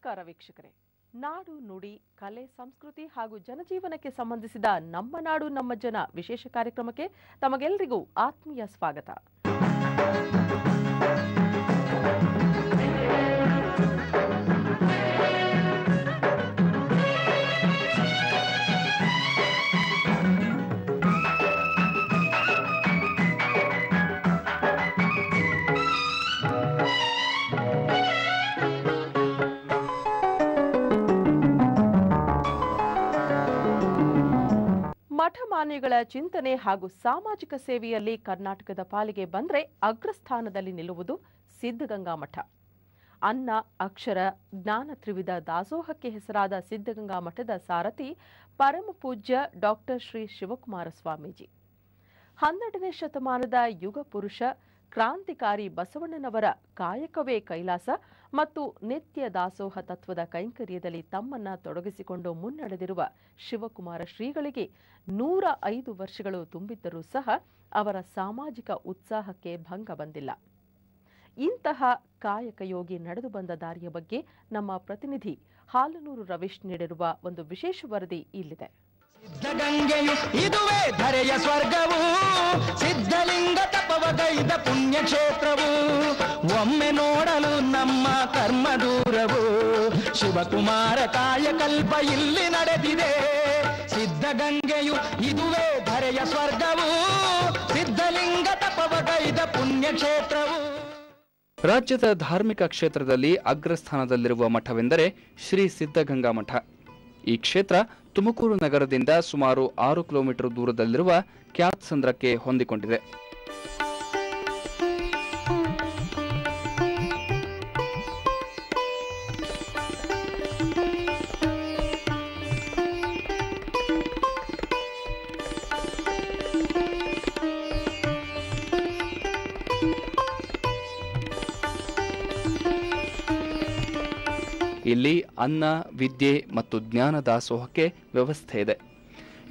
ನಮಸ್ಕಾರ ವೀಕ್ಷಕರೇ. ನಾಡು ನುಡಿ ಕಲೆ ಸಂಸ್ಕೃತಿ ಹಾಗೂ ಜನಜೀವನಕ್ಕೆ ಸಂಬಂಧಿಸಿದ ನಮ್ಮ ನಾಡು ನಮ್ಮ ಜನ ವಿಶೇಷ ಕಾರ್ಯಕ್ರಮಕ್ಕೆ ತಮಗೆಲ್ಲರಿಗೂ ಆತ್ಮೀಯ ಸ್ವಾಗತ. ಮಠಮಾನ್ಯಗಳ ಚಿಂತನೆ ಹಾಗೂ ಸಾಮಾಜಿಕ ಸೇವೆಯಲ್ಲಿ ಕರ್ನಾಟಕದ ಪಾಲಿಗೆ ಬಂದರೆ ಅಗ್ರಸ್ಥಾನದಲ್ಲಿ ನಿಲ್ಲುವುದು ಸಿದ್ಧಗಂಗಾ ಮಠ. ಅನ್ನ ಅಕ್ಷರ ಜ್ಞಾನ ತ್ರಿವಿಧ ದಾಸೋಹಕ್ಕೆ ಹೆಸರಾದ ಸಿದ್ಧಗಂಗಾ ಮಠದ ಸಾರಥಿ ಪರಮ ಪೂಜ್ಯ ಡಾಕ್ಟರ್ ಶ್ರೀ ಶಿವಕುಮಾರ ಸ್ವಾಮೀಜಿ. 12ನೇ ಶತಮಾನದ ಯುಗ ಪುರುಷ ಕ್ರಾಂತಿಕಾರಿ ಬಸವಣ್ಣನವರ ಕಾಯಕವೇ ಕೈಲಾಸ ಮತ್ತು ನಿತ್ಯ ದಾಸೋಹ ತತ್ವದ ಕೈಂಕರ್ಯದಲ್ಲಿ ತಮ್ಮನ್ನ ತೊಡಗಿಸಿಕೊಂಡು ಮುನ್ನಡೆದಿರುವ ಶಿವಕುಮಾರ ಶ್ರೀಗಳಿಗೆ 105 ವರ್ಷಗಳು ತುಂಬಿದ್ದರೂ ಸಹ ಅವರ ಸಾಮಾಜಿಕ ಉತ್ಸಾಹಕ್ಕೆ ಭಂಗ ಬಂದಿಲ್ಲ. ಇಂತಹ ಕಾಯಕ ಯೋಗಿ ನಡೆದು ಬಂದ ದಾರಿಯ ಬಗ್ಗೆ ನಮ್ಮ ಪ್ರತಿನಿಧಿ ಹಾಲನೂರು ರವೀಶ್ ನೀಡಿರುವ ಒಂದು ವಿಶೇಷ ವರದಿ ಇಲ್ಲಿದೆ. ಸಿದ್ಧಗಂಗೆಯು ಇದುವೇ ಧರೆಯ ಸ್ವರ್ಗವು, ಸಿದ್ಧಲಿಂಗ ತಪವಗೈದ ಪುಣ್ಯಕ್ಷೇತ್ರವು, ಒಮ್ಮೆ ನೋಡಲು ನಮ್ಮ ಕರ್ಮ ದೂರವು, ಶಿವಕುಮಾರ ಕಾಯಕಲ್ಪ ಇಲ್ಲಿ ನಡೆದಿದೆ. ಸಿದ್ಧಗಂಗೆಯು ಇದುವೇ ಧರೆಯ ಸ್ವರ್ಗವು, ಸಿದ್ಧಲಿಂಗ ತಪವಗೈದ ಪುಣ್ಯಕ್ಷೇತ್ರವು. ರಾಜ್ಯದ ಧಾರ್ಮಿಕ ಕ್ಷೇತ್ರದಲ್ಲಿ ಅಗ್ರಸ್ಥಾನದಲ್ಲಿರುವ ಮಠವೆಂದರೆ ಶ್ರೀ ಸಿದ್ಧಗಂಗಾ ಮಠ. ಈ ಕ್ಷೇತ್ರ ತುಮಕೂರು ನಗರದಿಂದ ಸುಮಾರು 6 ಕಿಲೋಮೀಟರ್ ದೂರದಲ್ಲಿರುವ ಕ್ಯಾತ್ಸಂದ್ರಕ್ಕೆ ಹೊಂದಿಕೊಂಡಿದೆ. ಇಲ್ಲಿ ಅನ್ನ ವಿದ್ಯೆ ಮತ್ತು ಜ್ಞಾನ ದಾಸೋಹಕ್ಕೆ ವ್ಯವಸ್ಥೆ ಇದೆ.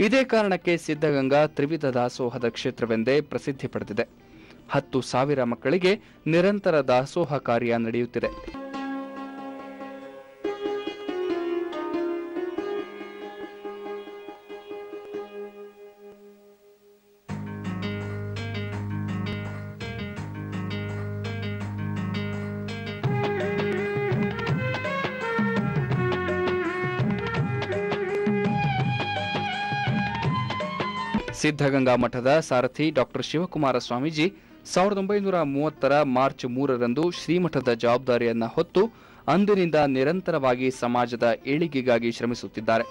ಇದೇ ಕಾರಣಕ್ಕೆ ಸಿದ್ಧಗಂಗಾ ತ್ರಿವಿಧ ದಾಸೋಹದ ಕ್ಷೇತ್ರವೆಂದೇ ಪ್ರಸಿದ್ಧಿ ಪಡೆದಿದೆ. 10,000 ಮಕ್ಕಳಿಗೆ ನಿರಂತರ ದಾಸೋಹ ಕಾರ್ಯ ನಡೆಯುತ್ತಿದೆ. ಸಿದ್ಧಗಂಗಾ ಮಠದ ಸಾರಥಿ ಡಾಕ್ಟರ್ ಶಿವಕುಮಾರ ಸ್ವಾಮೀಜಿ 1930 ಮಾರ್ಚ್ 3ರಂದು ಶ್ರೀಮಠದ ಜವಾಬ್ದಾರಿಯನ್ನ ಹೊತ್ತು ಅಂದಿನಿಂದ ನಿರಂತರವಾಗಿ ಸಮಾಜದ ಏಳಿಗೆಗಾಗಿ ಶ್ರಮಿಸುತ್ತಿದ್ದಾರೆ.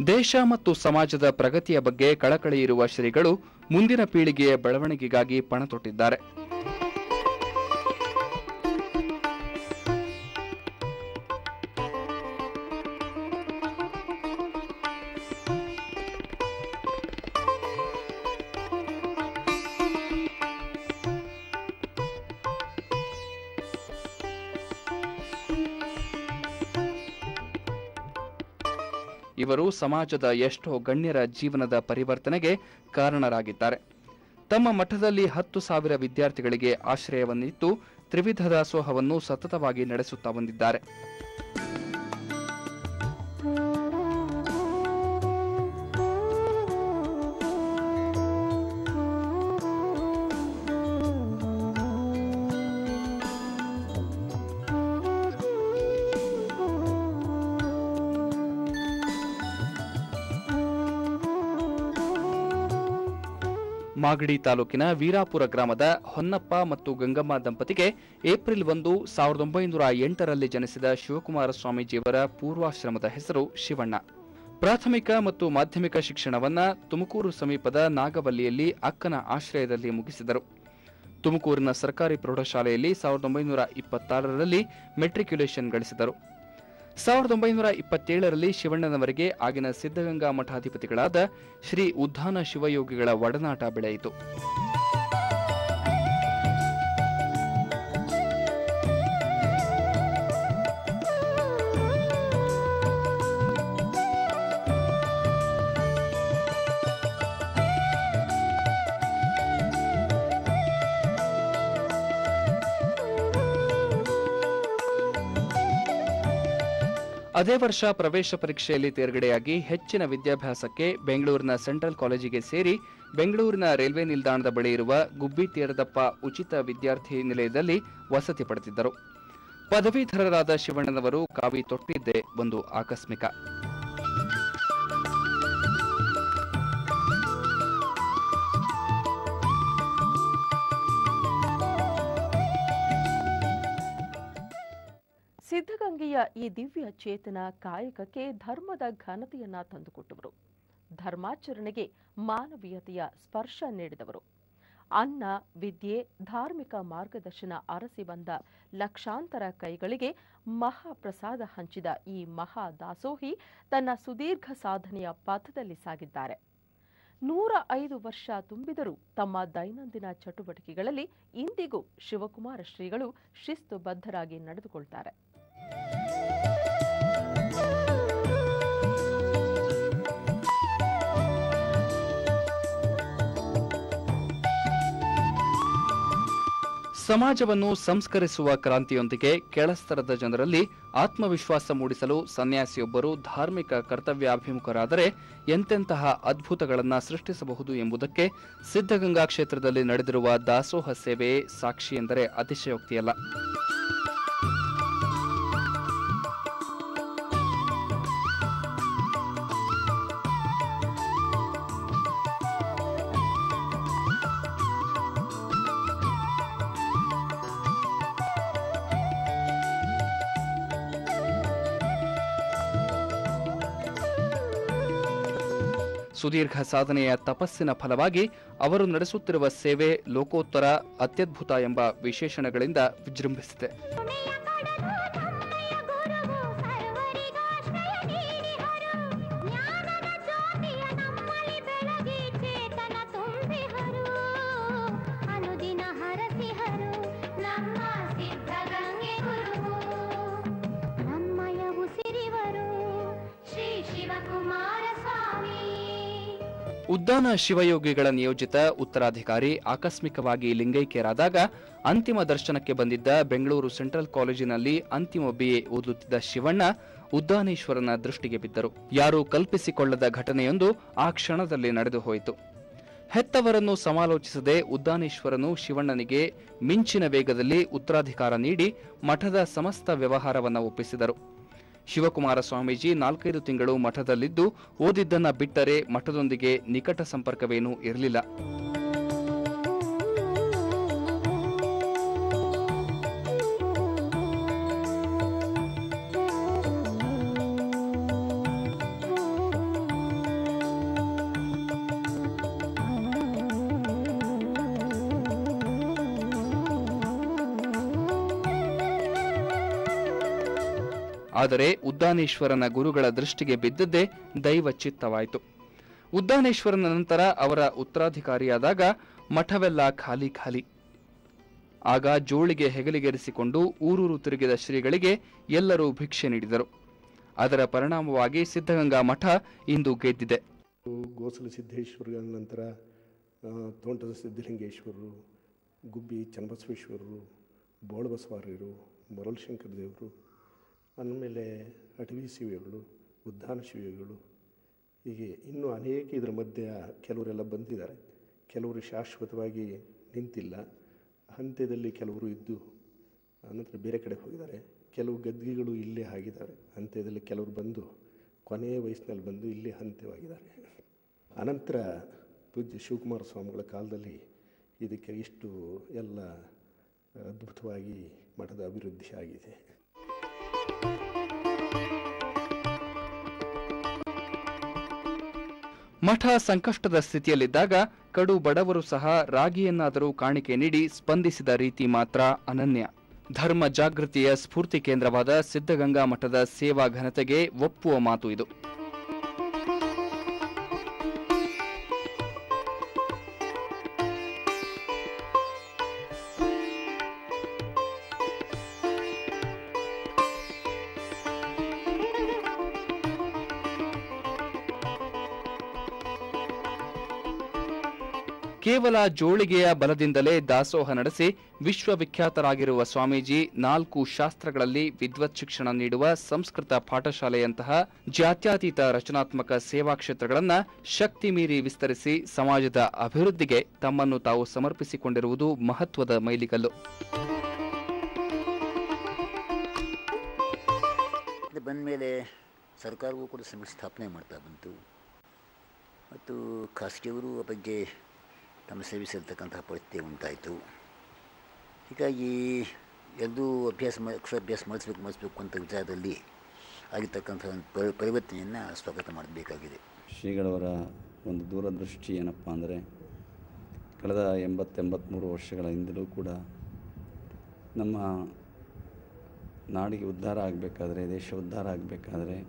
ದೇಶ ಮತ್ತು ಸಮಾಜದ ಪ್ರಗತಿಯ ಬಗ್ಗೆ ಕಳಕಳಿ ಇರುವ ಶ್ರೀಗಳು ಮುಂದಿನ ಪೀಳಿಗೆಯ ಬೆಳವಣಿಗೆಗಾಗಿ ಪಣ ತೊಟ್ಟಿದ್ದಾರೆ. ಇವರು ಸಮಾಜದ ಎಷ್ಟೋ ಗಣ್ಯರ ಜೀವನದ ಪರಿವರ್ತನೆಗೆ ಕಾರಣರಾಗಿದ್ದಾರೆ. ತಮ್ಮ ಮಠದಲ್ಲಿ 10,000 ವಿದ್ಯಾರ್ಥಿಗಳಿಗೆ ಆಶ್ರಯವನ್ನಿತ್ತು ತ್ರಿವಿಧ ದಾಸೋಹವನ್ನು ಸತತವಾಗಿ ನಡೆಸುತ್ತಾ ಬಂದಿದ್ದಾರೆ. ಮಾಗಡಿ ತಾಲೂಕಿನ ವೀರಾಪುರ ಗ್ರಾಮದ ಹೊನ್ನಪ್ಪ ಮತ್ತು ಗಂಗಮ್ಮ ದಂಪತಿಗೆ ಏಪ್ರಿಲ್ 1, 1908ರಲ್ಲಿ ಜನಿಸಿದ ಶಿವಕುಮಾರ ಸ್ವಾಮೀಜಿಯವರ ಪೂರ್ವಾಶ್ರಮದ ಹೆಸರು ಶಿವಣ್ಣ. ಪ್ರಾಥಮಿಕ ಮತ್ತು ಮಾಧ್ಯಮಿಕ ಶಿಕ್ಷಣವನ್ನ ತುಮಕೂರು ಸಮೀಪದ ನಾಗವಲ್ಲಿಯಲ್ಲಿ ಅಕ್ಕನ ಆಶ್ರಯದಲ್ಲಿ ಮುಗಿಸಿದರು. ತುಮಕೂರಿನ ಸರ್ಕಾರಿ ಪ್ರೌಢಶಾಲೆಯಲ್ಲಿ 1926ರಲ್ಲಿ ಮೆಟ್ರಿಕ್ಯುಲೇಷನ್ ಗಳಿಸಿದರು. 1927ರಲ್ಲಿ ಶಿವಣ್ಣನವರಿಗೆ ಆಗಿನ ಸಿದ್ಧಗಂಗಾ ಮಠಾಧಿಪತಿಗಳಾದ ಶ್ರೀ ಉದ್ದಾನ ಶಿವಯೋಗಿಗಳ ಒಡನಾಟ ಬೆಳೆಯಿತು. ಅದೇ ವರ್ಷ ಪ್ರವೇಶ ಪರೀಕ್ಷೆಯಲ್ಲಿ ತೇರ್ಗಡೆಯಾಗಿ ಹೆಚ್ಚಿನ ವಿದ್ಯಾಭ್ಯಾಸಕ್ಕೆ ಬೆಂಗಳೂರಿನ ಸೆಂಟ್ರಲ್ ಕಾಲೇಜಿಗೆ ಸೇರಿ ಬೆಂಗಳೂರಿನ ರೈಲ್ವೆ ನಿಲ್ದಾಣದ ಬಳಿ ಇರುವ ಗುಬ್ಬಿ ತೀರದಪ್ಪ ಉಚಿತ ವಿದ್ಯಾರ್ಥಿ ನಿಲಯದಲ್ಲಿ ವಸತಿ ಪಡೆದಿದ್ದರು. ಪದವೀಧರರಾದ ಶಿವಣ್ಣನವರು ಕಾವಿ ತೊಟ್ಟಿದ್ದೇ ಒಂದು ಆಕಸ್ಮಿಕ. ಸಿದ್ಧಗಂಗೆಯ ಈ ದಿವ್ಯ ಚೇತನ ಕಾಯಕಕ್ಕೆ ಧರ್ಮದ ಘನತೆಯನ್ನ ತಂದುಕೊಟ್ಟವರು. ಧರ್ಮಾಚರಣೆಗೆ ಮಾನವೀಯತೆಯ ಸ್ಪರ್ಶ ನೀಡಿದವರು. ಅನ್ನ, ವಿದ್ಯೆ, ಧಾರ್ಮಿಕ ಮಾರ್ಗದರ್ಶನ ಅರಸಿ ಬಂದ ಲಕ್ಷಾಂತರ ಕೈಗಳಿಗೆ ಮಹಾಪ್ರಸಾದ ಹಂಚಿದ ಈ ಮಹಾ ದಾಸೋಹಿ ತನ್ನ ಸುದೀರ್ಘ ಸಾಧನೆಯ ಪಥದಲ್ಲಿ ಸಾಗಿದ್ದಾರೆ. 105 ವರ್ಷ ತುಂಬಿದರೂ ತಮ್ಮ ದೈನಂದಿನ ಚಟುವಟಿಕೆಗಳಲ್ಲಿ ಇಂದಿಗೂ ಶಿವಕುಮಾರ ಶ್ರೀಗಳು ಶಿಸ್ತುಬದ್ಧರಾಗಿ ನಡೆದುಕೊಳ್ತಾರೆ. ಸಮಾಜವನ್ನು ಸಂಸ್ಕರಿಸುವ ಕ್ರಾಂತಿಯೊಂದಿಗೆ ಕೆಳಸ್ತರದ ಜನರಲ್ಲಿ ಆತ್ಮವಿಶ್ವಾಸ ಮೂಡಿಸಲು ಸನ್ಯಾಸಿಯೊಬ್ಬರು ಧಾರ್ಮಿಕ ಕರ್ತವ್ಯಾಭಿಮುಖರಾದರೆ ಎಂತೆಂತಹ ಅದ್ಭುತಗಳನ್ನು ಸೃಷ್ಟಿಸಬಹುದು ಎಂಬುದಕ್ಕೆ ಸಿದ್ಧಗಂಗಾ ಕ್ಷೇತ್ರದಲ್ಲಿ ನಡೆದಿರುವ ದಾಸೋಹ ಸೇವೆಯೇ ಸಾಕ್ಷಿ ಎಂದರೆ ಅತಿಶಯೋಕ್ತಿಯಲ್ಲ. ಸುದೀರ್ಘ ಸಾಧನೆಯ ತಪಸ್ಸಿನ ಫಲವಾಗಿ ಅವರು ನಡೆಸುತ್ತಿರುವ ಸೇವೆ ಲೋಕೋತ್ತರ, ಅತ್ಯದ್ಭುತ ಎಂಬ ವಿಶೇಷಣಗಳಿಂದ ವಿಜೃಂಭಿಸಿದೆ. ಉದ್ದಾನ ಶಿವಯೋಗಿಗಳ ನಿಯೋಜಿತ ಉತ್ತರಾಧಿಕಾರಿ ಆಕಸ್ಮಿಕವಾಗಿ ಲಿಂಗೈಕ್ಯರಾದಾಗ ಅಂತಿಮ ದರ್ಶನಕ್ಕೆ ಬಂದಿದ್ದ ಬೆಂಗಳೂರು ಸೆಂಟ್ರಲ್ ಕಾಲೇಜಿನಲ್ಲಿ ಅಂತಿಮ BA ಓದುತ್ತಿದ್ದ ಶಿವಣ್ಣ ಉದ್ದಾನೇಶ್ವರನ ದೃಷ್ಟಿಗೆ ಬಿದ್ದರು. ಯಾರೂ ಕಲ್ಪಿಸಿಕೊಳ್ಳದ ಘಟನೆಯೊಂದು ಆ ಕ್ಷಣದಲ್ಲಿ ನಡೆದು ಹೋಯಿತು. ಹೆತ್ತವರನ್ನು ಸಮಾಲೋಚಿಸದೆ ಉದ್ದಾನೇಶ್ವರನು ಶಿವಣ್ಣನಿಗೆ ಮಿಂಚಿನ ವೇಗದಲ್ಲಿ ಉತ್ತರಾಧಿಕಾರ ನೀಡಿ ಮಠದ ಸಮಸ್ತ ವ್ಯವಹಾರವನ್ನು ಒಪ್ಪಿಸಿದರು. ಶಿವಕುಮಾರ ಸ್ವಾಮೀಜಿ 4-5 ತಿಂಗಳು ಮಠದಲ್ಲಿದ್ದು ಓದಿದ್ದನ್ನ ಬಿಟ್ಟರೆ ಮಠದೊಂದಿಗೆ ನಿಕಟ ಸಂಪರ್ಕವೇನೂ ಇರಲಿಲ್ಲ. ಆದರೆ ಉದ್ದಾನೇಶ್ವರನ ಗುರುಗಳ ದೃಷ್ಟಿಗೆ ಬಿದ್ದದ್ದೇ ದೈವ ಚಿತ್ತವಾಯಿತು. ಉದ್ದಾನೇಶ್ವರನ ನಂತರ ಅವರ ಉತ್ತರಾಧಿಕಾರಿಯಾದಾಗ ಮಠವೆಲ್ಲ ಖಾಲಿ ಖಾಲಿ. ಆಗ ಜೋಳಿಗೆ ಹೆಗಲಿಗೆರಿಸಿಕೊಂಡು ಊರೂರು ತಿರುಗಿದ ಶ್ರೀಗಳಿಗೆ ಎಲ್ಲರೂ ಭಿಕ್ಷೆ ನೀಡಿದರು. ಅದರ ಪರಿಣಾಮವಾಗಿ ಸಿದ್ಧಗಂಗಾ ಮಠ ಇಂದು ಗೆದ್ದಿದೆ. ಗೋಸಲ ಸಿದ್ದೇಶ್ವರ ನಂತರ ತೋಂಟದ ಸಿದ್ಧಲಿಂಗೇಶ್ವರರು, ಗುಬ್ಬಿ ಚನ್ನಬಸವೇಶ್ವರರು, ಬೋಳಬಸವಾರ್ಯರು, ಮರಳಶಂಕರ ದೇವರು, ಆಮೇಲೆ ಅಟವಿ ಶಿವಗಳು, ಉದ್ದಾನ ಶಿವಗಳು, ಹೀಗೆ ಇನ್ನೂ ಅನೇಕ ಇದರ ಮಧ್ಯೆ ಕೆಲವರೆಲ್ಲ ಬಂದಿದ್ದಾರೆ. ಕೆಲವರು ಶಾಶ್ವತವಾಗಿ ನಿಂತಿಲ್ಲ, ಹಂತ್ಯದಲ್ಲಿ ಕೆಲವರು ಇದ್ದು ಅನಂತರ ಬೇರೆ ಕಡೆ ಹೋಗಿದ್ದಾರೆ. ಕೆಲವು ಗದ್ದಿಗಳು ಇಲ್ಲೇ ಆಗಿದ್ದಾರೆ. ಹಂತ್ಯದಲ್ಲಿ ಕೆಲವರು ಬಂದು ಕೊನೆಯ ವಯಸ್ಸಿನಲ್ಲಿ ಬಂದು ಇಲ್ಲೇ ಹಂತ್ಯವಾಗಿದ್ದಾರೆ. ಅನಂತರ ಪೂಜ್ಯ ಶಿವಕುಮಾರ ಸ್ವಾಮಿಗಳ ಕಾಲದಲ್ಲಿ ಇದಕ್ಕೆ ಇಷ್ಟು ಎಲ್ಲ ಅದ್ಭುತವಾಗಿ ಮಠದ ಅಭಿವೃದ್ಧಿ ಆಗಿದೆ. ಮಠ ಸಂಕಷ್ಟದ ಸ್ಥಿತಿಯಲ್ಲಿದ್ದಾಗ ಕಡು ಬಡವರು ಸಹ ರಾಗಿಯನ್ನಾದರೂ ಕಾಣಿಕೆ ನೀಡಿ ಸ್ಪಂದಿಸಿದ ರೀತಿ ಮಾತ್ರ ಅನನ್ಯ. ಧರ್ಮ ಜಾಗೃತಿಯ ಸ್ಫೂರ್ತಿ ಕೇಂದ್ರವಾದ ಸಿದ್ಧಗಂಗಾ ಮಠದ ಸೇವಾ ಘನತೆಗೆ ಒಪ್ಪುವ ಮಾತು ಇದು. ಕೇವಲ ಜೋಳಿಗೆಯ ಬಲದಿಂದಲೇ ದಾಸೋಹ ನಡೆಸಿ ವಿಶ್ವವಿಖ್ಯಾತರಾಗಿರುವ ಸ್ವಾಮೀಜಿ 4 ಶಾಸ್ತ್ರಗಳಲ್ಲಿ ವಿದ್ವತ್ ಶಿಕ್ಷಣ ನೀಡುವ ಸಂಸ್ಕೃತ ಪಾಠಶಾಲೆಯಂತಹ ಜಾತ್ಯತೀತ ರಚನಾತ್ಮಕ ಸೇವಾ ಕ್ಷೇತ್ರಗಳನ್ನು ಶಕ್ತಿ ಮೀರಿ ವಿಸ್ತರಿಸಿ ಸಮಾಜದ ಅಭಿವೃದ್ಧಿಗೆ ತಮ್ಮನ್ನು ತಾವು ಸಮರ್ಪಿಸಿಕೊಂಡಿರುವುದು ಮಹತ್ವದ ಮೈಲಿಗಲ್ಲು. ಬಂದ ಮೇಲೆ ಸರ್ಕಾರವೂ ಕೂಡ ಸಮಿತಿ ಸ್ಥಾಪನೆ ಮಾಡ್ತಾ ಬಂತು ಮತ್ತು ಖಾಸಗಿಯವರು ಆ ಬಗ್ಗೆ ತಮ್ಮ ಸೇವಿಸಿರ್ತಕ್ಕಂತಹ ಪರಿಸ್ಥಿತಿ ಉಂಟಾಯಿತು. ಹೀಗಾಗಿ ಎಲ್ಲರೂ ಅಕ್ಷರಾಭ್ಯಾಸ ಮಾಡಿಸ್ಬೇಕು ಅಂತ ವಿಚಾರದಲ್ಲಿ ಆಗಿರ್ತಕ್ಕಂಥ ಒಂದು ಪರಿವರ್ತನೆಯನ್ನು ಸ್ವಾಗತ ಮಾಡಬೇಕಾಗಿದೆ. ಶ್ರೀಗಳವರ ಒಂದು ದೂರದೃಷ್ಟಿ ಏನಪ್ಪ ಅಂದರೆ ಕಳೆದ 83 ವರ್ಷಗಳ ಹಿಂದಲೂ ಕೂಡ ನಮ್ಮ ನಾಡಿಗೆ ಉದ್ಧಾರ ಆಗಬೇಕಾದ್ರೆ, ದೇಶ ಉದ್ಧಾರ ಆಗಬೇಕಾದ್ರೆ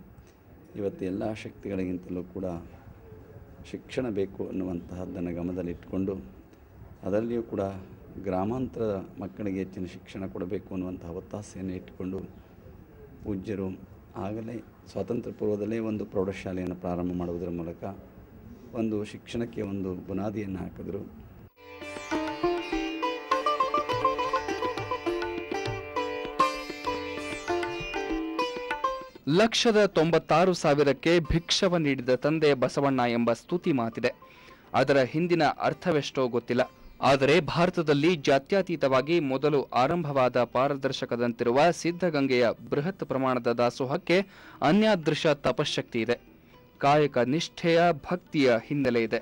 ಇವತ್ತು ಎಲ್ಲ ಶಕ್ತಿಗಳಿಗಿಂತಲೂ ಕೂಡ ಶಿಕ್ಷಣ ಬೇಕು ಅನ್ನುವಂತಹದ್ದನ್ನು ಗಮನದಲ್ಲಿಟ್ಟುಕೊಂಡು ಅದರಲ್ಲಿಯೂ ಕೂಡ ಗ್ರಾಮಾಂತರ ಮಕ್ಕಳಿಗೆ ಹೆಚ್ಚಿನ ಶಿಕ್ಷಣ ಕೊಡಬೇಕು ಅನ್ನುವಂತಹ ಒತ್ತಾಸೆಯನ್ನು ಇಟ್ಟುಕೊಂಡು ಪೂಜ್ಯರು ಆಗಲೇ ಸ್ವಾತಂತ್ರ್ಯ ಪೂರ್ವದಲ್ಲೇ ಒಂದು ಪ್ರೌಢಶಾಲೆಯನ್ನು ಪ್ರಾರಂಭ ಮಾಡುವುದರ ಮೂಲಕ ಒಂದು ಶಿಕ್ಷಣಕ್ಕೆ ಒಂದು ಬುನಾದಿಯನ್ನು ಹಾಕಿದರು. ಲಕ್ಷದ 96,000ಕ್ಕೆ ಭಿಕ್ಷವ ನೀಡಿದ ತಂದೆ ಬಸವಣ್ಣ ಎಂಬ ಸ್ತುತಿ ಮಾತಿದೆ. ಅದರ ಹಿಂದಿನ ಅರ್ಥವೆಷ್ಟೋ ಗೊತ್ತಿಲ್ಲ. ಆದರೆ ಭಾರತದಲ್ಲಿ ಜಾತ್ಯತೀತವಾಗಿ ಮೊದಲು ಆರಂಭವಾದ ಪಾರದರ್ಶಕದಂತಿರುವ ಸಿದ್ಧಗಂಗೆಯ ಬೃಹತ್ ಪ್ರಮಾಣದ ದಾಸೋಹಕ್ಕೆ ಅನ್ಯಾದೃಶ ತಪಶಕ್ತಿ ಇದೆ. ಕಾಯಕ ನಿಷ್ಠೆಯ ಭಕ್ತಿಯ ಹಿನ್ನೆಲೆ ಇದೆ.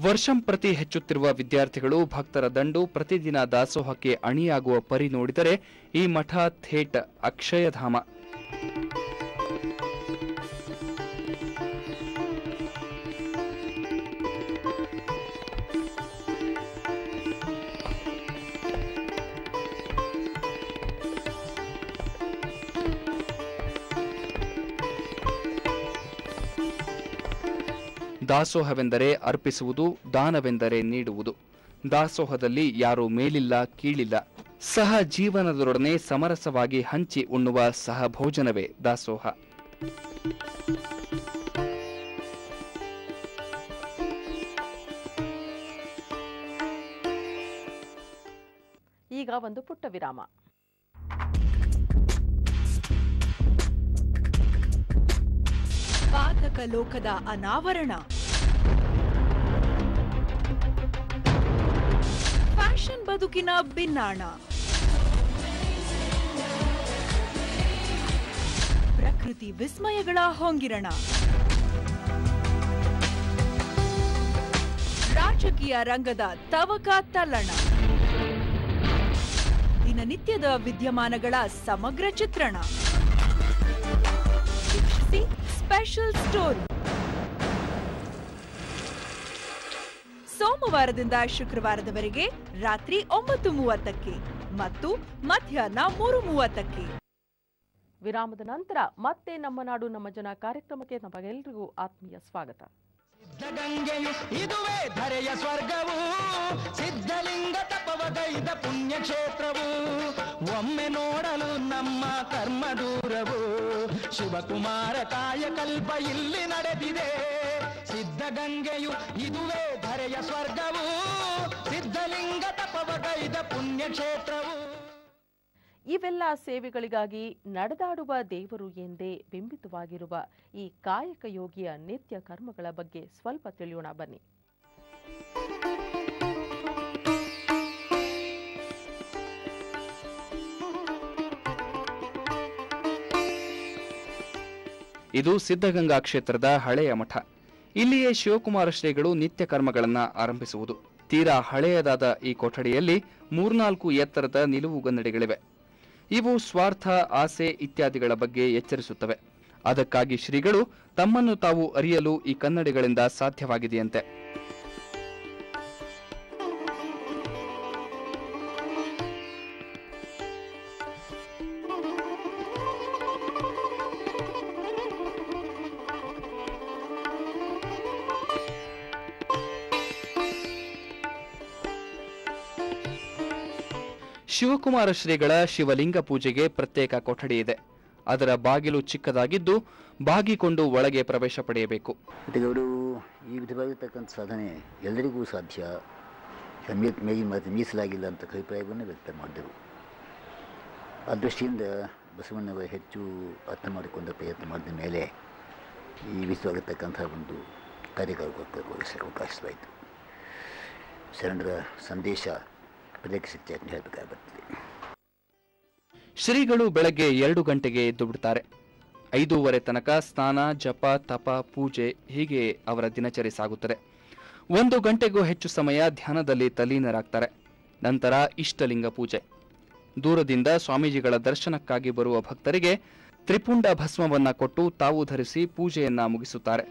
ವರ್ಷಂಪ್ರತಿ ಹೆಚ್ಚುತ್ತಿರುವ ವಿದ್ಯಾರ್ಥಿಗಳು, ಭಕ್ತರ ದಂಡು ಪ್ರತಿದಿನ ದಾಸೋಹಕ್ಕೆ ಅಣಿಯಾಗುವ ಪರಿ ನೋಡಿದರೆ ಈ ಮಠ ಥೇಟ್ ಅಕ್ಷಯಧಾಮ. ದಾಸೋಹವೆಂದರೆ ಅರ್ಪಿಸುವುದು, ದಾನವೆಂದರೆ ನೀಡುವುದು. ದಾಸೋಹದಲ್ಲಿ ಯಾರೂ ಮೇಲಿಲ್ಲ ಕೀಳಿಲ್ಲ. ಸಹ ಜೀವನದೊಡನೆ ಸಮರಸವಾಗಿ ಹಂಚಿ ಉಣ್ಣುವ ಸಹಭೋಜನವೇ ದಾಸೋಹ. ಈಗ ಒಂದು ಪುಟ್ಟ ವಿರಾಮ. ಪಾತಕ ಲೋಕದ ಅನಾವರಣ, ಫ್ಯಾಷನ್ ಬದುಕಿನ ಭಿನ್ನಾಣ, ಪ್ರಕೃತಿ ವಿಸ್ಮಯಗಳ ಹೊಂಗಿರಣ, ರಾಜಕೀಯ ರಂಗದ ತವಕ ತಲ್ಲಣ, ದಿನನಿತ್ಯದ ವಿದ್ಯಮಾನಗಳ ಸಮಗ್ರ ಚಿತ್ರಣ. ವೀಕ್ಷಿಸಿ ಸ್ಪೆಷಲ್ ಸ್ಟೋರಿ. ಸೋಮವಾರದಿಂದ ಶುಕ್ರವಾರದವರೆಗೆ ರಾತ್ರಿ 9:30ಕ್ಕೆ ಮತ್ತು ಮಧ್ಯಾಹ್ನ 3:30ಕ್ಕೆ. ವಿರಾಮದ ನಂತರ ಮತ್ತೆ ನಮ್ಮ ನಾಡು ನಮ್ಮ ಜನ ಕಾರ್ಯಕ್ರಮಕ್ಕೆ ನಮಗೆಲ್ಲರಿಗೂ ಆತ್ಮೀಯ ಸ್ವಾಗತ. ಸಿದ್ಧಗಂಗೆಯು ಇದುವೇ ಧರೆಯ ಸ್ವರ್ಗವು, ಸಿದ್ಧಲಿಂಗ ತಪವಗೈದ ಪುಣ್ಯಕ್ಷೇತ್ರವು, ಒಮ್ಮೆ ನೋಡಲು ನಮ್ಮ ಕರ್ಮ ದೂರವು, ಶಿವಕುಮಾರ ಕಾಯಕಲ್ಪ ಇಲ್ಲಿ ನಡೆದಿದೆ. ಸಿದ್ಧಗಂಗೆಯು ಇದುವೇ ಧರೆಯ ಸ್ವರ್ಗವು, ಸಿದ್ಧಲಿಂಗ ತಪವಗೈದ ಪುಣ್ಯಕ್ಷೇತ್ರವು. ಇವೆಲ್ಲ ಸೇವೆಗಳಿಗಾಗಿ ನಡೆದಾಡುವ ದೇವರು ಎಂದೇ ಬಿಂಬಿತವಾಗಿರುವ ಈ ಕಾಯಕ ಯೋಗಿಯ ನಿತ್ಯ ಕರ್ಮಗಳ ಬಗ್ಗೆ ಸ್ವಲ್ಪ ತಿಳಿಯೋಣ ಬನ್ನಿ. ಇದು ಸಿದ್ಧಗಂಗಾ ಕ್ಷೇತ್ರದ ಹಳೆಯ ಮಠ. ಇಲ್ಲಿಯೇ ಶಿವಕುಮಾರ ಶ್ರೀಗಳು ನಿತ್ಯ ಕರ್ಮಗಳನ್ನು ಆರಂಭಿಸುವುದು. ತೀರಾ ಹಳೆಯದಾದ ಈ ಕೊಠಡಿಯಲ್ಲಿ 3-4 ಎತ್ತರದ ನಿಲುವುಗನ್ನಡಿಗಳಿವೆ. ಇವು ಸ್ವಾರ್ಥ, ಆಸೆ ಇತ್ಯಾದಿಗಳ ಬಗ್ಗೆ ಎಚ್ಚರಿಸುತ್ತವೆ. ಅದಕ್ಕಾಗಿ ಶ್ರೀಗಳು ತಮ್ಮನ್ನು ತಾವು ಅರಿಯಲು ಈ ಕನ್ನಡಿಗಳಿಂದ ಸಾಧ್ಯವಾಗಿದೆಯಂತೆ. ಶಿವಕುಮಾರ ಶ್ರೀಗಳ ಶಿವಲಿಂಗ ಪೂಜೆಗೆ ಪ್ರತ್ಯೇಕ ಕೊಠಡಿ ಇದೆ. ಅದರ ಬಾಗಿಲು ಚಿಕ್ಕದಾಗಿದ್ದು ಬಾಗಿಕೊಂಡು ಒಳಗೆ ಪ್ರವೇಶ ಪಡೆಯಬೇಕು. ಅವರು ಈ ವಿಧವಾಗಿರ್ತಕ್ಕಂಥ ಸಾಧನೆ ಎಲ್ಲರಿಗೂ ಸಾಧ್ಯ, ಮೀಸಲಾಗಿಲ್ಲ ಅಂತ ಅಭಿಪ್ರಾಯವನ್ನು ವ್ಯಕ್ತ ಮಾಡಿದರು. ಆ ದೃಷ್ಟಿಯಿಂದ ಬಸವಣ್ಣವರು ಹೆಚ್ಚು ಅರ್ಥ ಮಾಡಿಕೊಂಡ ಪ್ರಯತ್ನ ಮಾಡಿದ ಮೇಲೆ ಈ ವಿಧವಾಗಿರ್ತಕ್ಕಂಥ ಒಂದು ಕಾರ್ಯಕ್ರಮಕ್ಕೆ ಅವಕಾಶವಾಯಿತು. ಶರಣರ ಸಂದೇಶ ಪ್ರತ್ಯೇಕಿಸುತ್ತೆ ಅಂತ ಹೇಳಬೇಕಾಗುತ್ತದೆ. ಶ್ರೀಗಳು ಬೆಳಗ್ಗೆ 2 ಗಂಟೆಗೆ ಎದ್ದು ಬಿಡುತ್ತಾರೆ. 5:30 ತನಕ ಸ್ನಾನ, ಜಪ, ತಪ, ಪೂಜೆ ಹೀಗೆ ಅವರ ದಿನಚರಿ ಸಾಗುತ್ತದೆ. 1 ಗಂಟೆಗೂ ಹೆಚ್ಚು ಸಮಯ ಧ್ಯಾನದಲ್ಲಿ ತಲ್ಲೀನರಾಗ್ತಾರೆ. ನಂತರ ಇಷ್ಟಲಿಂಗ ಪೂಜೆ. ದೂರದಿಂದ ಸ್ವಾಮೀಜಿಗಳ ದರ್ಶನಕ್ಕಾಗಿ ಬರುವ ಭಕ್ತರಿಗೆ ತ್ರಿಪುಂಡ ಭಸ್ಮವನ್ನ ಕೊಟ್ಟು ತಾವು ಧರಿಸಿ ಪೂಜೆಯನ್ನ ಮುಗಿಸುತ್ತಾರೆ.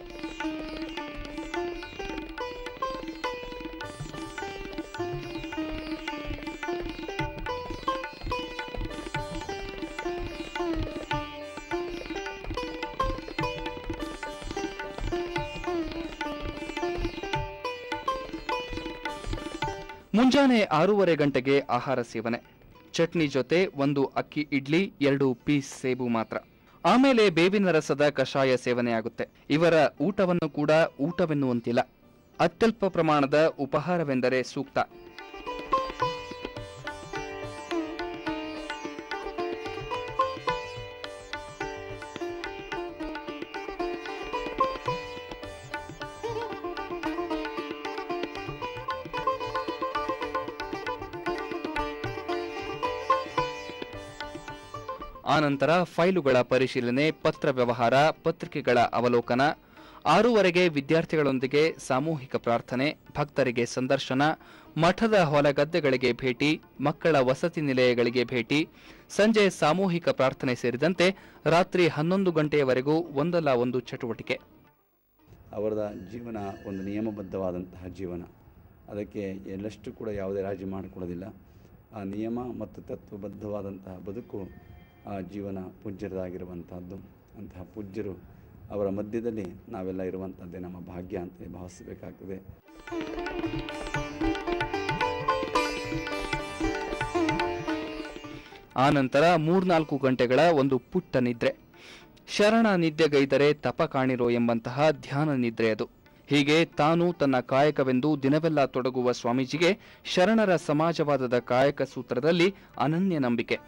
ಮುಂಜಾನೆ 6:30 ಗಂಟೆಗೆ ಆಹಾರ ಸೇವನೆ. ಚಟ್ನಿ ಜೊತೆ 1 ಅಕ್ಕಿ ಇಡ್ಲಿ, 2 ಪೀಸ್ ಸೇಬು ಮಾತ್ರ. ಆಮೇಲೆ ಬೇವಿನ ರಸದ ಕಷಾಯ ಸೇವನೆಯಾಗುತ್ತೆ. ಇವರ ಊಟವನ್ನು ಕೂಡ ಊಟವೆನ್ನುವಂತಿಲ್ಲ. ಅತ್ಯಲ್ಪ ಪ್ರಮಾಣದ ಉಪಹಾರವೆಂದರೆ ಸೂಕ್ತ. ಆನಂತರ ಫೈಲುಗಳ ಪರಿಶೀಲನೆ, ಪತ್ರ ವ್ಯವಹಾರ, ಪತ್ರಿಕೆಗಳ ಅವಲೋಕನ. 6:30ಗೆ ವಿದ್ಯಾರ್ಥಿಗಳೊಂದಿಗೆ ಸಾಮೂಹಿಕ ಪ್ರಾರ್ಥನೆ, ಭಕ್ತರಿಗೆ ಸಂದರ್ಶನ, ಮಠದ ಹೊಲಗದ್ದೆಗಳಿಗೆ ಭೇಟಿ, ಮಕ್ಕಳ ವಸತಿ ನಿಲಯಗಳಿಗೆ ಭೇಟಿ, ಸಂಜೆ ಸಾಮೂಹಿಕ ಪ್ರಾರ್ಥನೆ ಸೇರಿದಂತೆ ರಾತ್ರಿ 11 ಗಂಟೆಯವರೆಗೂ ಒಂದಲ್ಲ ಒಂದು ಚಟುವಟಿಕೆ. ಅವರ ಜೀವನ ಒಂದು ನಿಯಮಬದ್ಧವಾದಂತಹ ಜೀವನ. ಅದಕ್ಕೆ ಎಲ್ಲಷ್ಟು ಕೂಡ ಯಾವುದೇ ರಾಜಿ ಮಾಡಿಕೊಡೋದಿಲ್ಲ. ಆ ನಿಯಮ ಮತ್ತು ತತ್ವಬದ್ಧವಾದಂತಹ ಬದುಕು ಆ ಜೀವನ ಪೂಜ್ಯರಾಗಿರುವಂಥದ್ದು. ಅಂತಹ ಪೂಜ್ಯರು ಅವರ ಮಧ್ಯದಲ್ಲಿ ನಾವೆಲ್ಲ ಇರುವಂಥದ್ದೇ ನಮ್ಮ ಭಾಗ್ಯ ಅಂತ ಭಾವಿಸಬೇಕಾಗ್ತದೆ. ಆನಂತರ 3-4 ಗಂಟೆಗಳ ಒಂದು ಪುಟ್ಟ ನಿದ್ರೆ. ಶರಣ ನಿದ್ದೆಗೈದರೆ ತಪ ಕಾಣಿರೋ ಎಂಬಂತಹ ಧ್ಯಾನ ನಿದ್ರೆ ಅದು. ಹೀಗೆ ತಾನು ತನ್ನ ಕಾಯಕವೆಂದು ದಿನವೆಲ್ಲ ತೊಡಗುವ ಸ್ವಾಮೀಜಿಗೆ ಶರಣರ ಸಮಾಜವಾದದ ಕಾಯಕ ಸೂತ್ರದಲ್ಲಿ ಅನನ್ಯ ನಂಬಿಕೆ.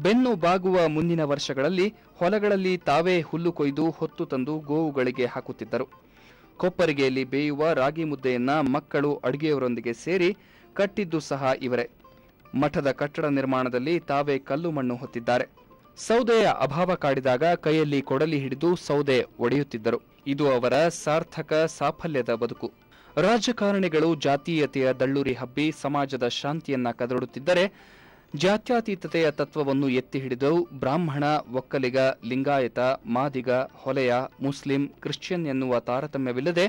ಬೆನ್ನು ಬಾಗುವ ಮುಂದಿನ ವರ್ಷಗಳಲ್ಲಿ ಹೊಲಗಳಲ್ಲಿ ತಾವೇ ಹುಲ್ಲು ಕೊಯ್ದು ಹೊತ್ತು ತಂದು ಗೋವುಗಳಿಗೆ ಹಾಕುತ್ತಿದ್ದರು. ಕೊಪ್ಪರಿಗೆಯಲ್ಲಿ ಬೇಯುವ ರಾಗಿ ಮುದ್ದೆಯನ್ನ ಮಕ್ಕಳು ಅಡುಗೆಯವರೊಂದಿಗೆ ಸೇರಿ ಕಟ್ಟಿದ್ದು ಸಹ ಇವರೇ. ಮಠದ ಕಟ್ಟಡ ನಿರ್ಮಾಣದಲ್ಲಿ ತಾವೇ ಕಲ್ಲು ಮಣ್ಣು ಹೊತ್ತಿದ್ದಾರೆ. ಸೌದೆಯ ಅಭಾವ ಕಾಡಿದಾಗ ಕೈಯಲ್ಲಿ ಕೊಡಲಿ ಹಿಡಿದು ಸೌದೆ ಒಡೆಯುತ್ತಿದ್ದರು. ಇದು ಅವರ ಸಾರ್ಥಕ ಸಾಫಲ್ಯದ ಬದುಕು. ರಾಜಕಾರಣಿಗಳು ಜಾತೀಯತೆಯ ದಳ್ಳುರಿ ಹಬ್ಬಿ ಸಮಾಜದ ಶಾಂತಿಯನ್ನ ಕದಡುತ್ತಿದ್ದರೆ, ಜಾತ್ಯತೀತತೆಯ ತತ್ವವನ್ನು ಎತ್ತಿ ಹಿಡಿದು ಬ್ರಾಹ್ಮಣ, ಒಕ್ಕಲಿಗ, ಲಿಂಗಾಯತ, ಮಾದಿಗ, ಹೊಲೆಯ, ಮುಸ್ಲಿಂ, ಕ್ರಿಶ್ಚಿಯನ್ ಎನ್ನುವ ತಾರತಮ್ಯವಿಲ್ಲದೆ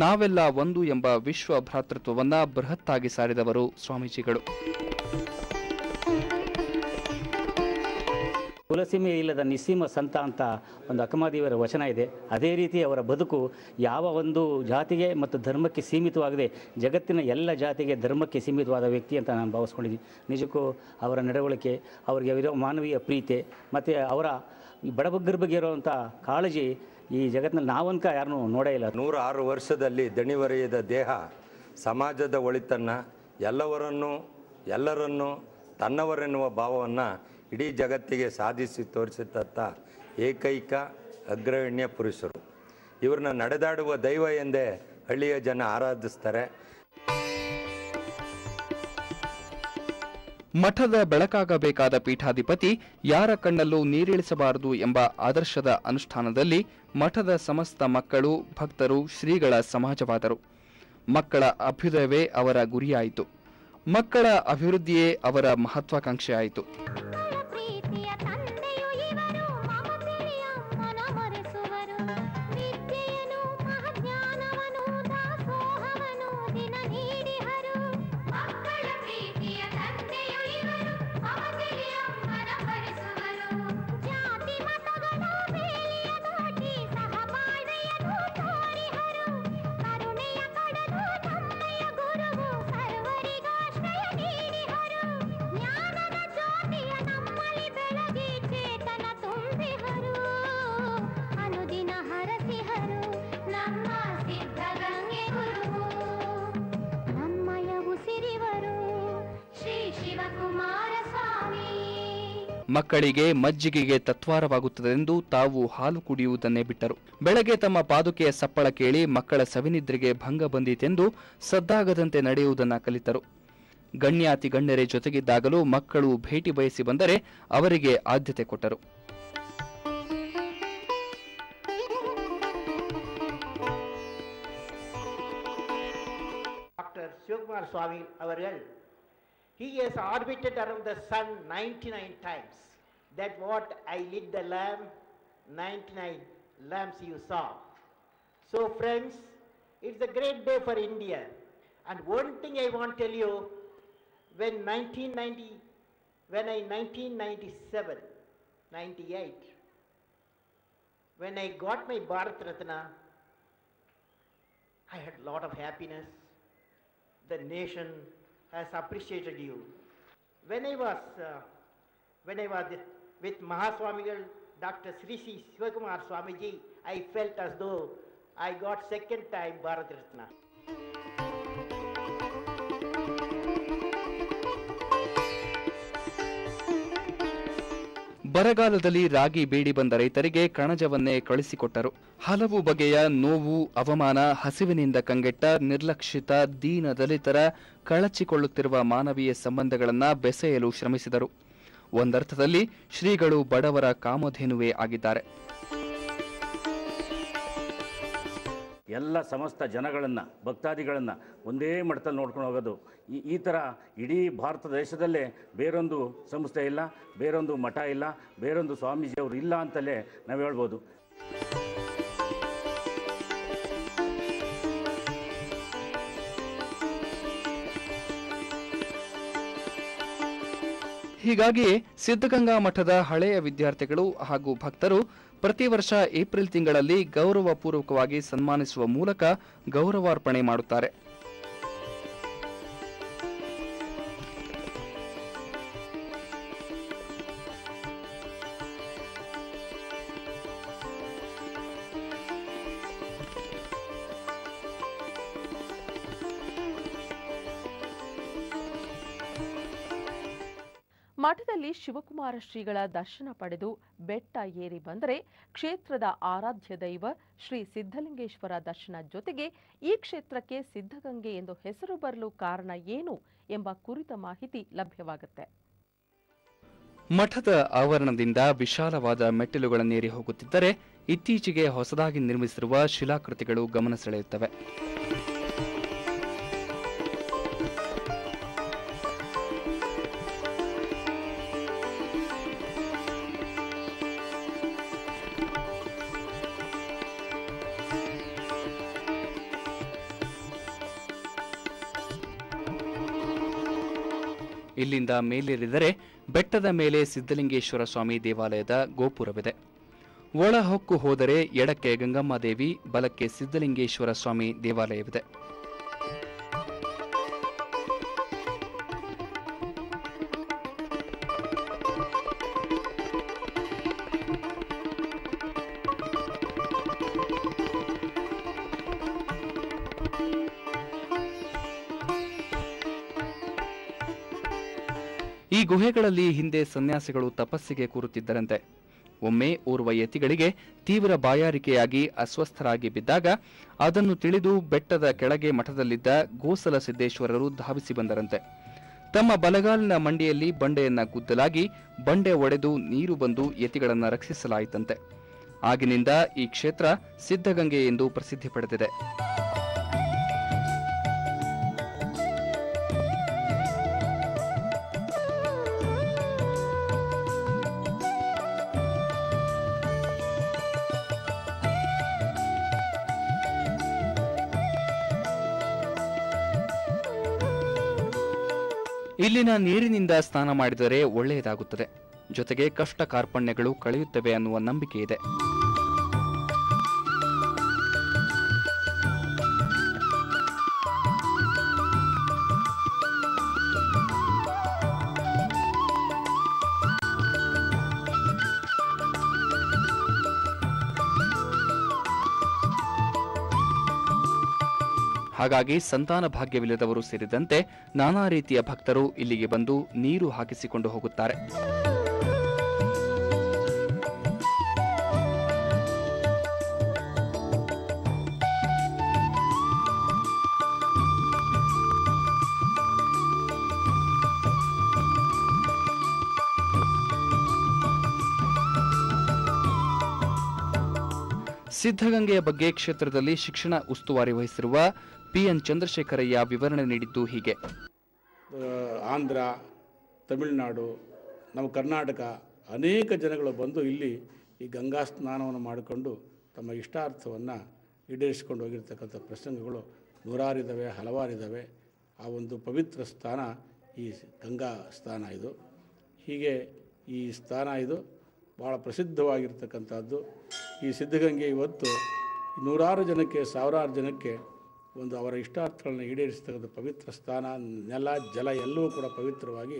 ನಾವೆಲ್ಲ ಒಂದು ಎಂಬ ವಿಶ್ವ ಭ್ರಾತೃತ್ವವನ್ನ ಬೃಹತ್ತಾಗಿ ಸಾರಿದವರು ಸ್ವಾಮೀಜಿಗಳು. ಕುಲಸೀಮೆ ಇಲ್ಲದ ನಿಸ್ಸೀಮ ಸಂತ ಅಂತ ಒಂದು ಅಕ್ಕಮಹಾದೇವಿಯವರ ವಚನ ಇದೆ. ಅದೇ ರೀತಿ ಅವರ ಬದುಕು ಯಾವ ಒಂದು ಜಾತಿಗೆ ಮತ್ತು ಧರ್ಮಕ್ಕೆ ಸೀಮಿತವಾಗದೆ ಜಗತ್ತಿನ ಎಲ್ಲ ಜಾತಿಗೆ ಧರ್ಮಕ್ಕೆ ಸೀಮಿತವಾದ ವ್ಯಕ್ತಿ ಅಂತ ನಾನು ಭಾವಿಸ್ಕೊಂಡಿದ್ದೀನಿ. ನಿಜಕ್ಕೂ ಅವರ ನಡವಳಿಕೆ, ಅವರಿಗೆ ಇರೋ ಮಾನವೀಯ ಪ್ರೀತಿ ಮತ್ತು ಅವರ ಬಡಬಗ್ಗರ ಬಗ್ಗೆ ಇರುವಂಥ ಕಾಳಜಿ ಈ ಜಗತ್ತಿನಲ್ಲಿ ನಾವಂಕ ಯಾರನ್ನೂ ನೋಡೇ ಇಲ್ಲ. 106 ವರ್ಷದಲ್ಲಿ ದಣಿವರಿಯದ ದೇಹ ಸಮಾಜದ ಒಳಿತನ್ನು, ಎಲ್ಲರನ್ನೂ ತನ್ನವರೆನ್ನುವ ಭಾವವನ್ನು ಇಡೀ ಜಗತ್ತಿಗೆ ಸಾಧಿಸಿ ತೋರಿಸಿದಂಥ ಏಕೈಕ ಅಗ್ರಗಣ್ಯ ಪುರುಷರು. ಇವ್ರನ್ನ ನಡೆದಾಡುವ ದೈವ ಎಂದೇ ಹಳ್ಳಿಯ ಜನ ಆರಾಧಿಸ್ತಾರೆ. ಮಠದ ಬೆಳಕಾಗಬೇಕಾದ ಪೀಠಾಧಿಪತಿ ಯಾರ ಕಣ್ಣಲ್ಲೂ ನೀರಿಳಿಸಬಾರದು ಎಂಬ ಆದರ್ಶದ ಅನುಷ್ಠಾನದಲ್ಲಿ ಮಠದ ಸಮಸ್ತ ಮಕ್ಕಳು, ಭಕ್ತರು, ಶ್ರೀಗಳ ಸಮಾಜವಾದರು. ಮಕ್ಕಳ ಅಭ್ಯುದಯವೇ ಅವರ ಗುರಿಯಾಯಿತು. ಮಕ್ಕಳ ಅಭಿವೃದ್ಧಿಯೇ ಅವರ ಮಹತ್ವಾಕಾಂಕ್ಷೆಯಾಯಿತು. ಮಕ್ಕಳಿಗೆ ಮಜ್ಜಿಗೆಗೆ ತತ್ವಾರವಾಗುತ್ತದೆಂದು ತಾವು ಹಾಲು ಕುಡಿಯುವುದನ್ನೇ ಬಿಟ್ಟರು. ಬೆಳಗ್ಗೆ ತಮ್ಮ ಪಾದುಕೆಯ ಸಪ್ಪಳ ಕೇಳಿ ಮಕ್ಕಳ ಸವಿನಿದ್ರೆಗೆ ಭಂಗ ಬಂದಿತೆಂದು ಸದ್ದಾಗದಂತೆ ನಡೆಯುವುದನ್ನು ಕಲಿತರು. ಗಣ್ಯಾತಿ ಗಣ್ಯರೇ ಜೊತೆಗಿದ್ದಾಗಲೂ ಮಕ್ಕಳು ಭೇಟಿ ಬಯಸಿ ಬಂದರೆ ಅವರಿಗೆ ಆದ್ಯತೆ ಕೊಟ್ಟರು. ಡಾಕ್ಟರ್ ಶಿವಕುಮಾರ ಸ್ವಾಮಿ ಅವர்கள் he has orbited around the sun 99 times. That what I lit the lamp, 99 lamps you saw. So friends, it's a great day for India. And one thing I want to tell you, when 1997, 98, when I got my Bharat Ratna, I had a lot of happiness. The nation has appreciated you. When I was with Mahaswamigal, Dr. Sri Shivakumar Swamiji, I felt as though I got second time Bharat Ratna. ಬರಗಾಲದಲ್ಲಿ ರಾಗಿ ಬೇಡಿ ಬಂದ ರೈತರಿಗೆ ಕಣಜವನ್ನೇ ಕಳಿಸಿಕೊಟ್ಟರು. ಹಲವು ಬಗೆಯ ನೋವು, ಅವಮಾನ, ಹಸಿವಿನಿಂದ ಕಂಗೆಟ್ಟ ನಿರ್ಲಕ್ಷಿತ ದೀನ ದಲಿತರ ಕಳಚಿಕೊಳ್ಳುತ್ತಿರುವ ಮಾನವೀಯ ಸಂಬಂಧಗಳನ್ನು ಬೆಸೆಯಲು ಶ್ರಮಿಸಿದರು. ಒಂದರ್ಥದಲ್ಲಿ ಶ್ರೀಗಳು ಬಡವರ ಕಾಮಧೇನುವೇ ಆಗಿದ್ದಾರೆ. ಎಲ್ಲ ಸಮಸ್ತ ಜನಗಳನ್ನು, ಭಕ್ತಾದಿಗಳನ್ನು ಒಂದೇ ಮಟ್ಟದಲ್ಲಿ ನೋಡ್ಕೊಂಡು ಹೋಗೋದು. ಈ ಥರ ಇಡೀ ಭಾರತ ದೇಶದಲ್ಲೇ ಬೇರೊಂದು ಸಂಸ್ಥೆ ಇಲ್ಲ, ಬೇರೊಂದು ಮಠ ಇಲ್ಲ, ಬೇರೊಂದು ಸ್ವಾಮೀಜಿಯವರು ಇಲ್ಲ ಅಂತಲೇ ನಾವು ಹೇಳ್ಬೋದು. ಹೀಗಾಗಿ ಸಿದ್ಧಗಂಗಾ ಮಠದ ಹಳೆಯ ವಿದ್ಯಾರ್ಥಿಗಳು ಹಾಗೂ ಭಕ್ತರು ಪ್ರತಿ ವರ್ಷ ಏಪ್ರಿಲ್ ತಿಂಗಳಲ್ಲಿ ಗೌರವಪೂರ್ವಕವಾಗಿ ಸನ್ಮಾನಿಸುವ ಮೂಲಕ ಗೌರವಾರ್ಪಣೆ ಮಾಡುತ್ತಾರೆ. ಮಠದಲ್ಲಿ ಶಿವಕುಮಾರ ಶ್ರೀಗಳ ದರ್ಶನ ಪಡೆದು ಬೆಟ್ಟ ಏರಿ ಬಂದರೆ ಕ್ಷೇತ್ರದ ಆರಾಧ್ಯ ದೈವ ಶ್ರೀ ಸಿದ್ಧಲಿಂಗೇಶ್ವರ ದರ್ಶನ ಜೊತೆಗೆ ಈ ಕ್ಷೇತ್ರಕ್ಕೆ ಸಿದ್ಧಗಂಗೆ ಎಂದು ಹೆಸರು ಬರಲು ಕಾರಣ ಏನು ಎಂಬ ಕುರಿತ ಮಾಹಿತಿ ಲಭ್ಯವಾಗುತ್ತೆ. ಮಠದ ಆವರಣದಿಂದ ವಿಶಾಲವಾದ ಮೆಟ್ಟಿಲುಗಳನ್ನೇರಿ ಹೋಗುತ್ತಿದ್ದರೆ ಇತ್ತೀಚೆಗೆ ಹೊಸದಾಗಿ ನಿರ್ಮಿಸಿರುವ ಶಿಲಾಕೃತಿಗಳು ಗಮನ ಸೆಳೆಯುತ್ತವೆ. ಇಲ್ಲಿಂದ ಮೇಲೇರಿದರೆ ಬೆಟ್ಟದ ಮೇಲೆ ಸಿದ್ಧಲಿಂಗೇಶ್ವರ ಸ್ವಾಮಿ ದೇವಾಲಯದ ಗೋಪುರವಿದೆ. ಒಳ ಹೊಕ್ಕು ಹೋದರೆ ಎಡಕ್ಕೆ ಗಂಗಮ್ಮಾದೇವಿ, ಬಲಕ್ಕೆ ಸಿದ್ಧಲಿಂಗೇಶ್ವರ ಸ್ವಾಮಿ ದೇವಾಲಯವಿದೆ. ಈ ಗುಹೆಗಳಲ್ಲಿ ಹಿಂದೆ ಸನ್ಯಾಸಿಗಳು ತಪಸ್ಸಿಗೆ ಕೂರುತ್ತಿದ್ದರಂತೆ. ಒಮ್ಮೆ ಓರ್ವ ಯತಿಗಳಿಗೆ ತೀವ್ರ ಬಾಯಾರಿಕೆಯಾಗಿ ಅಸ್ವಸ್ಥರಾಗಿ ಬಿದ್ದಾಗ ಅದನ್ನು ತಿಳಿದು ಬೆಟ್ಟದ ಕೆಳಗೆ ಮಠದಲ್ಲಿದ್ದ ಗೋಸಲ ಸಿದ್ದೇಶ್ವರರು ಧಾವಿಸಿ ಬಂದರಂತೆ. ತಮ್ಮ ಬಲಗಾಲಿನ ಮಂಡಿಯಲ್ಲಿ ಬಂಡೆಯನ್ನ ಗುದ್ದಲಾಗಿ ಬಂಡೆ ಒಡೆದು ನೀರು ಬಂದು ಯತಿಗಳನ್ನ ರಕ್ಷಿಸಲಾಯಿತಂತೆ. ಆಗಿನಿಂದ ಈ ಕ್ಷೇತ್ರ ಸಿದ್ಧಗಂಗೆ ಎಂದು ಪ್ರಸಿದ್ಧಿ ಪಡೆದಿದೆ. ಇಲ್ಲಿನ ನೀರಿನಿಂದ ಸ್ನಾನ ಮಾಡಿದರೆ ಒಳ್ಳೆಯದಾಗುತ್ತದೆ, ಜೊತೆಗೆ ಕಷ್ಟ ಕಾರ್ಪಣ್ಯಗಳು ಕಳೆಯುತ್ತವೆ ಅನ್ನುವ ನಂಬಿಕೆ ಇದೆ. ಹಾಗಾಗಿ ಸಂತಾನ ಭಾಗ್ಯವಿಲ್ಲದವರು ಸೇರಿದಂತೆ ನಾನಾ ರೀತಿಯ ಭಕ್ತರು ಇಲ್ಲಿಗೆ ಬಂದು ನೀರು ಹಾಕಿಸಿಕೊಂಡು ಹೋಗುತ್ತಾರೆ. ಸಿದ್ಧಗಂಗೆಯ ಬಗ್ಗೆ ಕ್ಷೇತ್ರದಲ್ಲಿ ಶಿಕ್ಷಣ ಉಸ್ತುವಾರಿ ವಹಿಸಿರುವ PN ಚಂದ್ರಶೇಖರಯ್ಯ ವಿವರಣೆ ನೀಡಿದ್ದು ಹೀಗೆ. ಆಂಧ್ರ, ತಮಿಳುನಾಡು, ನಮ್ಮ ಕರ್ನಾಟಕ ಅನೇಕ ಜನಗಳು ಬಂದು ಇಲ್ಲಿ ಈ ಗಂಗಾ ಸ್ನಾನವನ್ನು ಮಾಡಿಕೊಂಡು ತಮ್ಮ ಇಷ್ಟಾರ್ಥವನ್ನು ಈಡೇರಿಸಿಕೊಂಡು ಹೋಗಿರ್ತಕ್ಕಂಥ ಪ್ರಸಂಗಗಳು ನೂರಾರಿದ್ದಾವೆ, ಹಲವಾರಿದ್ದಾವೆ. ಆ ಒಂದು ಪವಿತ್ರ ಸ್ಥಾನ ಈ ಗಂಗಾ ಸ್ಥಾನ ಇದು. ಹೀಗೆ ಈ ಸ್ಥಾನ ಇದು ಭಾಳ ಪ್ರಸಿದ್ಧವಾಗಿರ್ತಕ್ಕಂಥದ್ದು. ಈ ಸಿದ್ಧಗಂಗೆ ಇವತ್ತು ನೂರಾರು ಜನಕ್ಕೆ, ಸಾವಿರಾರು ಜನಕ್ಕೆ ಒಂದು ಅವರ ಇಷ್ಟಾರ್ಥಗಳನ್ನು ಈಡೇರಿಸ್ತಕ್ಕಂಥ ಪವಿತ್ರ ಸ್ಥಾನ. ನೆಲ, ಜಲ ಎಲ್ಲವೂ ಕೂಡ ಪವಿತ್ರವಾಗಿ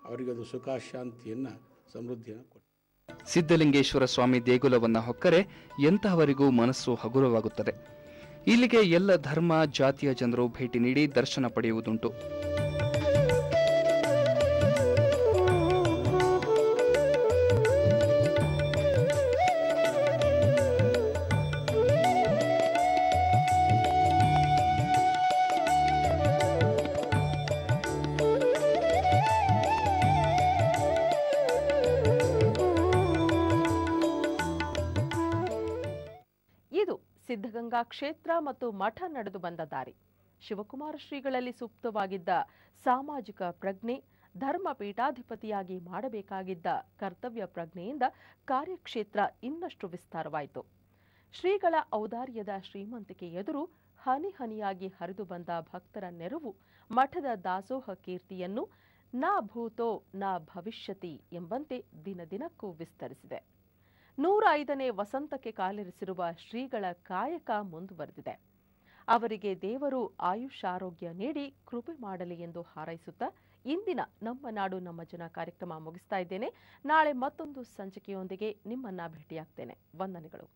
ಅವರಿಗೆ ಅದು ಸುಖ, ಶಾಂತಿಯನ್ನು, ಸಮೃದ್ಧಿಯನ್ನು ಕೊಟ್ಟು. ಸಿದ್ಧಲಿಂಗೇಶ್ವರ ಸ್ವಾಮಿ ದೇಗುಲವನ್ನ ಹೊಕ್ಕರೆ ಎಂತಹವರಿಗೂ ಮನಸ್ಸು ಹಗುರವಾಗುತ್ತದೆ. ಇಲ್ಲಿಗೆ ಎಲ್ಲ ಧರ್ಮ, ಜಾತಿಯ ಜನರು ಭೇಟಿ ನೀಡಿ ದರ್ಶನ ಪಡೆಯುವುದುಂಟು. ಇದು ಸಿದ್ಧಗಂಗಾ ಕ್ಷೇತ್ರ ಮತ್ತು ಮಠ ನಡೆದು ಬಂದ ದಾರಿ. ಶಿವಕುಮಾರ ಶ್ರೀಗಳಲ್ಲಿ ಸುಪ್ತವಾಗಿದ್ದ ಸಾಮಾಜಿಕ ಪ್ರಜ್ಞೆ, ಧರ್ಮ ಪೀಠಾಧಿಪತಿಯಾಗಿ ಮಾಡಬೇಕಾಗಿದ್ದ ಕರ್ತವ್ಯ ಪ್ರಜ್ಞೆಯಿಂದ ಕಾರ್ಯಕ್ಷೇತ್ರ ಇನ್ನಷ್ಟು ವಿಸ್ತಾರವಾಯಿತು. ಶ್ರೀಗಳ ಔದಾರ್ಯದ ಶ್ರೀಮಂತಿಕೆ ಎದುರು ಹನಿ ಹನಿಯಾಗಿ ಹರಿದು ಬಂದ ಭಕ್ತರ ನೆರವು ಮಠದ ದಾಸೋಹ ಕೀರ್ತಿಯನ್ನು ನಾ ಭೂತೋ ನಾ ಭವಿಷ್ಯತಿ ಎಂಬಂತೆ ದಿನದಿನಕ್ಕೂ ವಿಸ್ತರಿಸಿದೆ. 105ನೇ ವಸಂತಕ್ಕೆ ಕಾಲಿರಿಸಿರುವ ಶ್ರೀಗಳ ಕಾಯಕ ಮುಂದುವರೆದಿದೆ. ಅವರಿಗೆ ದೇವರು ಆಯುಷ್ಯಾರೋಗ್ಯ ನೀಡಿ ಕೃಪೆ ಮಾಡಲಿ ಎಂದು ಹಾರೈಸುತ್ತಾ ಇಂದಿನ ನಮ್ಮ ನಾಡು ನಮ್ಮ ಜನ ಕಾರ್ಯಕ್ರಮ ಮುಗಿಸ್ತಾ ಇದ್ದೇನೆ. ನಾಳೆ ಮತ್ತೊಂದು ಸಂಚಿಕೆಯೊಂದಿಗೆ ನಿಮ್ಮನ್ನ ಭೇಟಿಯಾಗ್ತೇನೆ. ವಂದನೆಗಳು.